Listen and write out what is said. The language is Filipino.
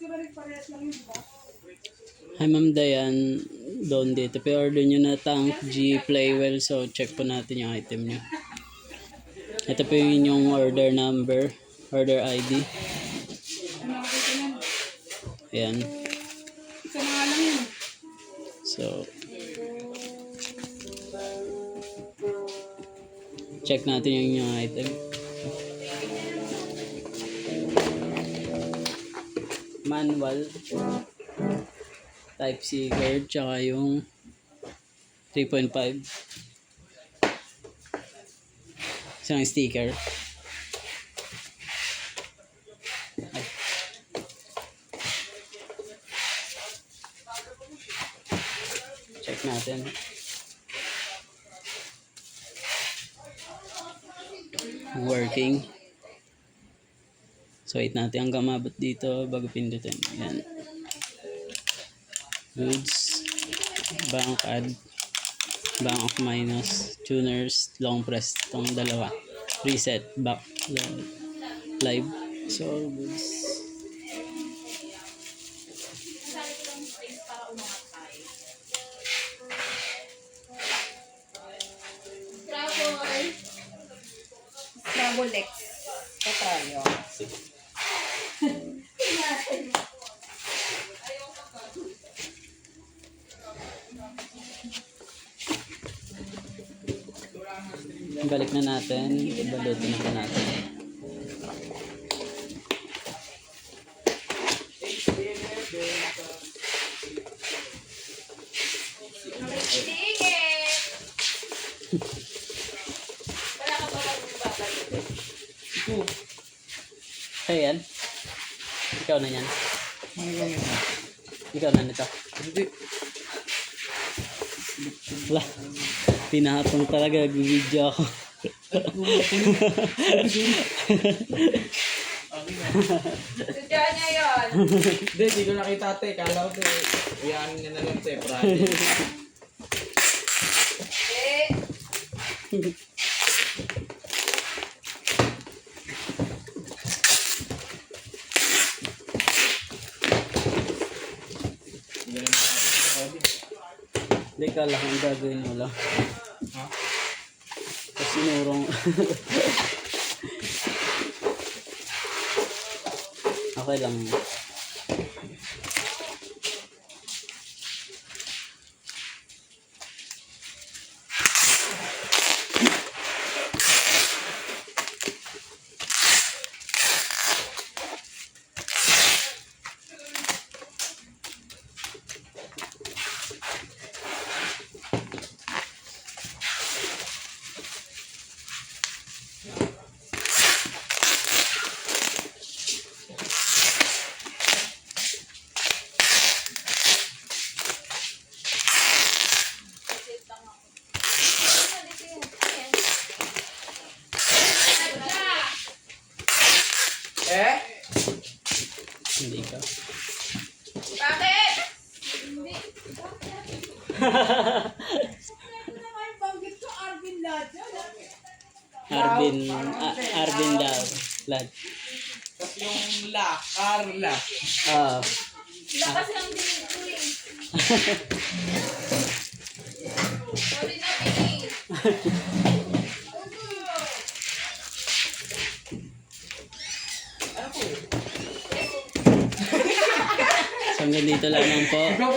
Hi Ma'am Dayan, doon dito. Pre-order nyo na tank G Playwell. So check po natin yung item nyo. Ito po yung inyong order number, order ID. Ayan. So check natin yung inyong item. Manual Type C card, tsaka yung 3.5 isang sticker. Ay. Check natin. Working. So wait natin hanggang mabot dito bago pindutin. Yan. Goods, bank add, bank of minus, tuners, long press, itong dalawa, reset, back, live, so goods. Scrabble X. Tayo. Balik na natin, balutin na natin. Hey, yan. Ikaw na yan. Ikaw na nito. Hindi. Wala. Pinahapong talaga, video ako. Tudya niya yun. Hindi, hindi ko nakita ate. Kala ko iyan niya na lang ate. Friday. Hindi ka lang ang gagawin mo lang. Ha? Tapos sinurong. Okay lang. Hindi ka. Bakit? Hindi. Arvin daw. Lad. Tapos yung Carla. Lakas lang din ito eh. Sorry na, Pini. So hanggang dito lamang po.